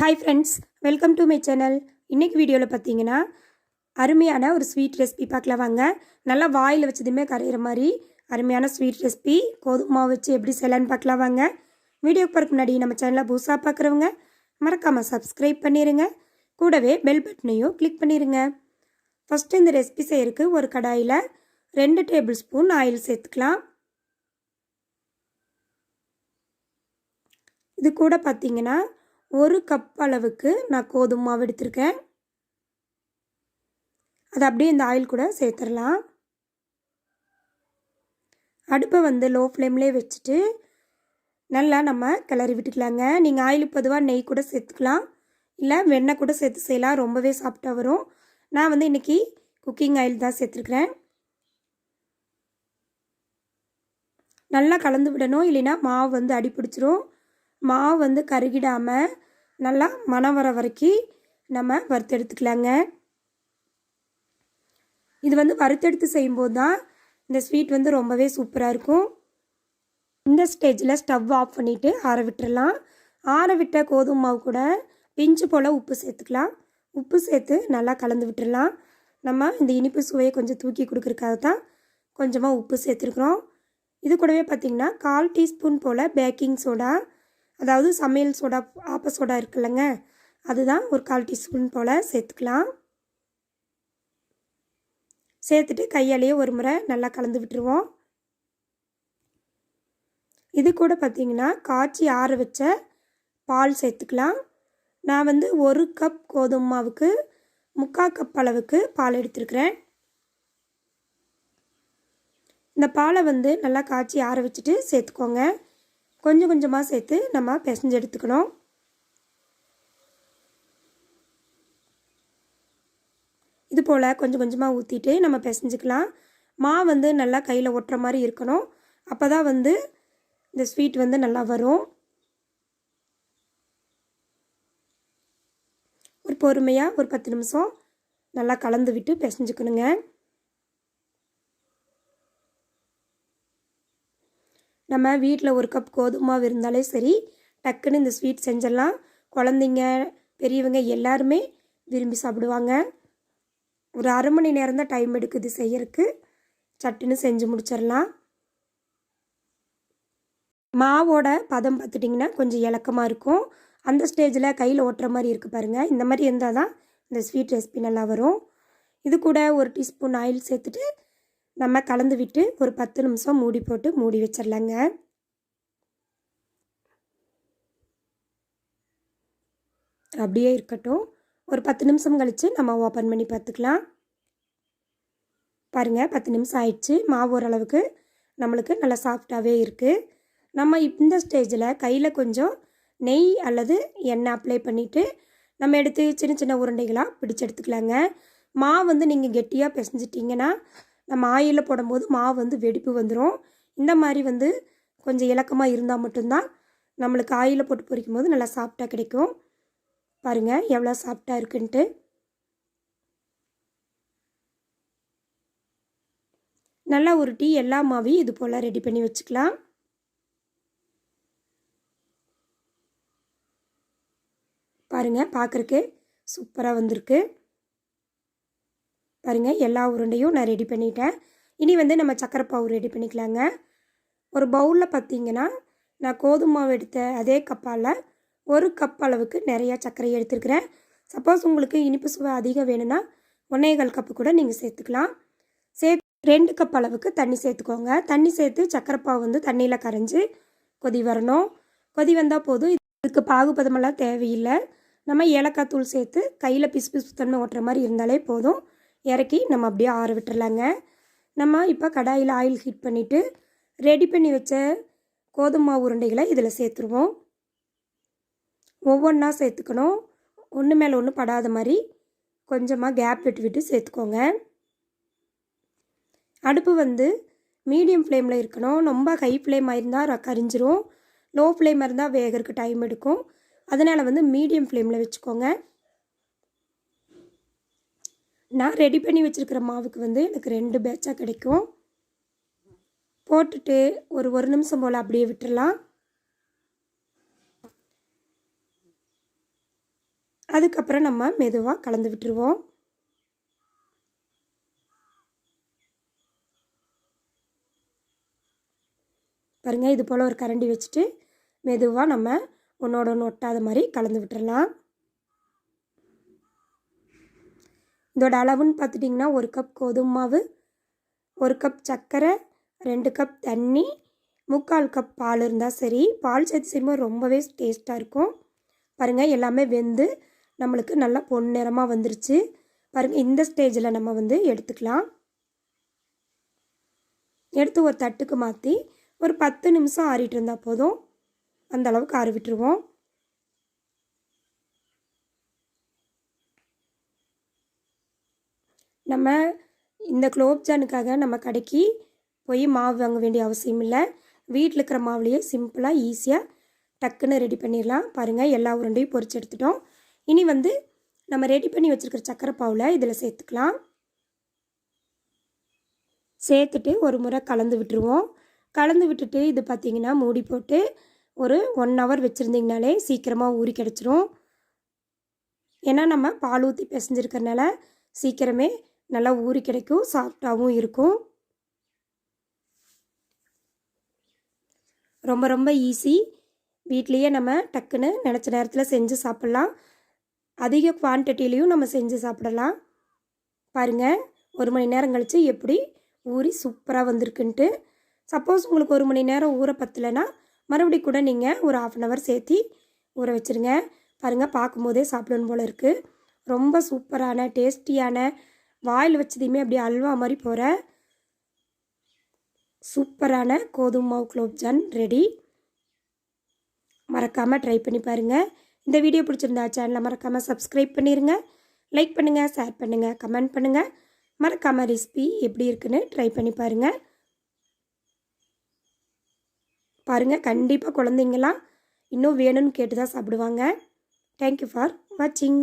Hi friends, welcome to my channel. இன்றைக்கி வீடியோவில் பார்த்தீங்கன்னா அருமையான ஒரு ஸ்வீட் ரெசிபி பார்க்கலாம் வாங்க. நல்லா வாயில் வச்சதுமே கரையிற மாதிரி அருமையான ஸ்வீட் ரெசிபி கோதுமை மாவு வச்சு எப்படி செய்யலான்னு பார்க்கலாம் வாங்க. வீடியோக்கு போகிறதுக்கு முன்னாடி நம்ம சேனலை புதுசாக பார்க்குறவங்க மறக்காமல் சப்ஸ்கிரைப் பண்ணிடுங்க. கூடவே பெல் பட்டனையும் கிளிக் பண்ணிடுங்க. ஃபஸ்ட்டு இந்த ரெசிபி செய்யறதுக்கு ஒரு கடாயில் 2 டேபிள் ஸ்பூன் ஆயில் சேர்த்துக்கலாம். இது கூட பார்த்தீங்கன்னா 1 கப் அளவுக்கு நான் கோதுமை மாவு எடுத்திருக்கேன். அதை அப்படியே இந்த ஆயில் கூட சேர்த்துடலாம். அடுப்பை வந்து லோ ஃப்ளேம்லேயே வச்சுட்டு நல்லா நம்ம கிளறி விட்டுக்கலாங்க. நீங்கள் ஆயிலுக்கு பொதுவாக நெய் கூட சேர்த்துக்கலாம், இல்லை வெண்ணெய் கூட சேர்த்து செய்யலாம், ரொம்பவே சாஃப்டாக வரும். நான் வந்து இன்றைக்கி குக்கிங் ஆயில் தான் சேர்த்துருக்குறேன். நல்லா கலந்து விடணும், இல்லைன்னா மாவு வந்து அடி பிடிச்சிரும். மாவு வந்து கருகிடாமல் நல்லா மணம் வர வரைக்கும் நம்ம வறுத்து எடுத்துக்கலாங்க. இது வந்து வறுத்தெடுத்து செய்யும்போது தான் இந்த ஸ்வீட் வந்து ரொம்பவே சூப்பராக இருக்கும். இந்த ஸ்டேஜில் ஸ்டவ் ஆஃப் பண்ணிவிட்டு ஆற விட்டுறலாம். ஆற விட்ட கோதுமை மாவு கூட பிஞ்சு போல் உப்பு சேர்த்துக்கலாம். உப்பு சேர்த்து நல்லா கலந்து விட்டுடலாம். நம்ம இந்த இனிப்பு சுவையை கொஞ்சம் தூக்கி கொடுக்குறதுக்காக தான் கொஞ்சமாக உப்பு சேர்த்துருக்குறோம். இது கூடவே பார்த்திங்கன்னா 1/4 டீஸ்பூன் போல் பேக்கிங் சோடா, அதாவது சமையல் சோடா, ஆப்ப சோடா இருக்குல்லங்க, அதுதான் ஒரு 1/4 டீஸ்பூன் போல் சேர்த்துக்கலாம். சேர்த்துட்டு கையாலேயே ஒரு முறை நல்லா கலந்து விட்டுருவோம். இது கூட பார்த்திங்கன்னா காய்ச்சி ஆற வச்ச பால் சேர்த்துக்கலாம். நான் வந்து 1 கப் கோதுமை மாவுக்கு 3/4 கப் அளவுக்கு பால் எடுத்துருக்கிறேன். இந்த பாலை வந்து நல்லா காய்ச்சி ஆற வச்சுட்டு சேர்த்துக்கோங்க. கொஞ்சம் கொஞ்சமாக சேர்த்து நம்ம பிசைஞ்சு எடுத்துக்கணும். இது போல் கொஞ்சம் கொஞ்சமாக ஊற்றிட்டு நம்ம பிசைஞ்சிக்கலாம். மாவு வந்து நல்லா கையில் ஒட்டுற மாதிரி இருக்கணும். அப்போ தான் வந்து இந்த ஸ்வீட் வந்து நல்லா வரும். ஒரு பொறுமையாக ஒரு 10 நிமிஷம் நல்லா கலந்து விட்டு பிசைஞ்சுக்கணுங்க. நம்ம வீட்டில் 1 கப் கோதுமை மாவு இருந்தாலே சரி, டக்குன்னு இந்த ஸ்வீட் செஞ்சிடலாம். குழந்தைங்க, பெரியவங்க எல்லாருமே விரும்பி சாப்பிடுவாங்க. ஒரு அரை மணி நேரம் தான் டைம் எடுக்குது செய்யறதுக்கு. சட்டுன்னு செஞ்சு முடிச்சிடலாம். மாவோட பதம் பார்த்துட்டிங்கன்னா கொஞ்சம் இலக்கமாக இருக்கும். அந்த ஸ்டேஜில் கையில் ஓட்டுற மாதிரி இருக்குது பாருங்கள். இந்த மாதிரி இருந்தால் தான் இந்த ஸ்வீட் ரெசிபி நல்லா வரும். இது கூட 1 டீஸ்பூன் ஆயில் சேர்த்துட்டு நம்ம கலந்து விட்டு ஒரு 10 நிமிஷம் மூடி போட்டு மூடி வச்சிடலாங்க. அப்படியே இருக்கட்டும். ஒரு 10 நிமிஷம் கழித்து நம்ம ஓப்பன் பண்ணி பார்த்துக்கலாம். பாருங்கள், 10 நிமிஷம் ஆயிடுச்சு. மாவு ஓரளவுக்கு நம்மளுக்கு நல்லா சாஃப்டாகவே இருக்குது. நம்ம இந்த ஸ்டேஜில் கையில் கொஞ்சம் நெய் அல்லது எண்ணெய் அப்ளை பண்ணிவிட்டு நம்ம எடுத்து சின்ன சின்ன உருண்டைகளாக பிடிச்சி எடுத்துக்கலாங்க. மாவு வந்து நீங்கள் கெட்டியாக பிசைஞ்சிட்டிங்கன்னா நம்ம ஆயிலில் போடும்போது மாவு வந்து வெடிப்பு வந்துடும். இந்த மாதிரி வந்து கொஞ்சம் இலக்கமாக இருந்தால் மட்டும்தான் நம்மளுக்கு ஆயிலில் போட்டு பொரிக்கும் போது நல்லா சாஃப்டாக கிடைக்கும். பாருங்கள் எவ்வளோ சாஃப்டாக இருக்குன்ட்டு. நல்லா உருட்டி எல்லா மாவையும் இது போல் ரெடி பண்ணி வச்சுக்கலாம். பாருங்கள், பார்க்குறக்கு சூப்பராக வந்திருக்கு. பாருங்கள், எல்லா உருண்டையும் நான் ரெடி பண்ணிட்டேன். இனி வந்து நம்ம சக்கரை பாவு ரெடி பண்ணிக்கலாங்க. ஒரு பவுலில் பார்த்திங்கன்னா நான் கோதுமை மாவு எடுத்த அதே கப்பால் 1 கப் அளவுக்கு நிறையா சர்க்கரை எடுத்துருக்கிறேன். சப்போஸ் உங்களுக்கு இனிப்பு சுவை அதிகம் வேணும்னா 1/4 கப்பு கூட நீங்கள் சேர்த்துக்கலாம். 2 கப் அளவுக்கு தண்ணி சேர்த்துக்கோங்க. தண்ணி சேர்த்து சக்கரை பாவு வந்து தண்ணியில் கரைஞ்சி கொதி வரணும். கொதி வந்தால் போதும். இதுக்கு பாகுபதமெல்லாம் தேவையில்லை. நம்ம ஏலக்காய் தூள் சேர்த்து கையில் பிசு பிசு தன்மை ஓட்டுற மாதிரி இருந்தாலே போதும். இறக்கி நம்ம அப்படியே ஆற விட்டுறலாங்க. நம்ம இப்போ கடாயில் ஆயில் ஹீட் பண்ணிவிட்டு ரெடி பண்ணி வச்ச கோதுமை மாவு உருண்டைகளை இதில் சேர்த்துருவோம். ஒவ்வொன்றா சேர்த்துக்கணும். ஒன்று மேலே ஒன்று படாத மாதிரி கொஞ்சமாக கேப் விட்டு விட்டு சேர்த்துக்கோங்க. அடுப்பு வந்து மீடியம் ஃப்ளேமில் இருக்கணும். ரொம்ப ஹை ஃப்ளேமாக இருந்தால் கரிஞ்சிரும். லோ ஃப்ளேமாக இருந்தால் வேகிறதுக்கு டைம் எடுக்கும். அதனால் வந்து மீடியம் ஃப்ளேமில் வச்சுக்கோங்க. நான் ரெடி பண்ணி வச்சுருக்கிற மாவுக்கு வந்து எனக்கு 2 பேட்சாக கிடைக்கும். போட்டுட்டு ஒரு நிமிஷம் போல் அப்படியே விட்டுடலாம். அதுக்கப்புறம் நம்ம மெதுவாக கலந்து விட்டுருவோம். பாருங்கள், இது போல் ஒரு கரண்டி வச்சுட்டு மெதுவாக நம்ம ஒன்றோட ஒன்று ஒட்டாத மாதிரி கலந்து விட்டுறலாம். இதோட அளவுன்னு பார்த்துட்டிங்கன்னா 1 கப் கோதுமை மாவு, 1 கப் சர்க்கரை, 2 கப் தண்ணி, 3/4 கப் பால் இருந்தால் சரி. பால் சேர்த்து செய்யும்போது ரொம்பவே டேஸ்ட்டாக இருக்கும். பாருங்கள், எல்லாமே வெந்து நம்மளுக்கு நல்லா பொன்னிறமாக வந்துருச்சு. பாருங்கள், இந்த ஸ்டேஜில் நம்ம வந்து எடுத்துக்கலாம். எடுத்து ஒரு தட்டுக்கு மாற்றி ஒரு 10 நிமிஷம் ஆறிட்டு இருந்தால் போதும். அந்த அளவுக்கு ஆற விட்டுருவோம். நம்ம இந்த குலோப்ஜானுக்காக நம்ம கடைக்கு போய் மாவு வாங்க வேண்டிய அவசியம் இல்லை. வீட்டில் இருக்கிற மாவுலேயே சிம்பிளாக ஈஸியாக டக்குன்னு ரெடி பண்ணிடலாம். பாருங்கள், எல்லா உருண்டையும் பொரிச்சு எடுத்துட்டோம். இனி வந்து நம்ம ரெடி பண்ணி வச்சுருக்கிற சக்கரை பாவில் இதில் சேர்த்துக்கலாம். சேர்த்துட்டு ஒரு முறை கலந்து விட்டுருவோம். கலந்து விட்டுட்டு இது பார்த்திங்கன்னா மூடி போட்டு ஒரு 1 ஹவர் வச்சுருந்திங்கனாலே சீக்கிரமாக ஊறி கிடச்சிரும். ஏன்னா நம்ம பால் ஊற்றி பிசைஞ்சிருக்கிறதுனால சீக்கிரமே நல்லா ஊறி கிடைக்கும், சாஃப்டாகவும் இருக்கும். ரொம்ப ரொம்ப ஈஸி. வீட்லேயே நம்ம டக்குன்னு நினச்ச நேரத்தில் செஞ்சு சாப்பிட்லாம். அதிக குவான்டிட்டிலையும் நம்ம செஞ்சு சாப்பிடலாம். பாருங்கள், 1 மணி நேரம் கழித்து எப்படி ஊறி சூப்பராக வந்திருக்குன்ட்டு. சப்போஸ் உங்களுக்கு 1 மணி நேரம் ஊற பத்தலைன்னா மறுபடியும் கூட நீங்கள் ஒரு 1/2 ஹவர் சேர்த்து ஊற வச்சுருங்க. பாருங்கள், பார்க்கும்போதே சாப்பிடணும் போல் இருக்குது. ரொம்ப சூப்பரான டேஸ்டியான, வாயில் வச்சதையுமே அப்படியே அல்வா மாதிரி போகிற சூப்பரான கோதுமை மாவு குலோப்ஜான் ரெடி. மறக்காமல் ட்ரை பண்ணி பாருங்கள். இந்த வீடியோ பிடிச்சிருந்தா சேனலை மறக்காமல் சப்ஸ்கிரைப் பண்ணிடுங்க. லைக் பண்ணுங்கள், ஷேர் பண்ணுங்கள், கமெண்ட் பண்ணுங்கள். மறக்காமல் ரெசிபி எப்படி இருக்குன்னு ட்ரை பண்ணி பாருங்கள். பாருங்கள், கண்டிப்பாக குழந்தைங்களாம் இன்னும் வேணும்னு கேட்டு தான் சாப்பிடுவாங்க. தேங்க்யூ ஃபார் வாட்சிங்.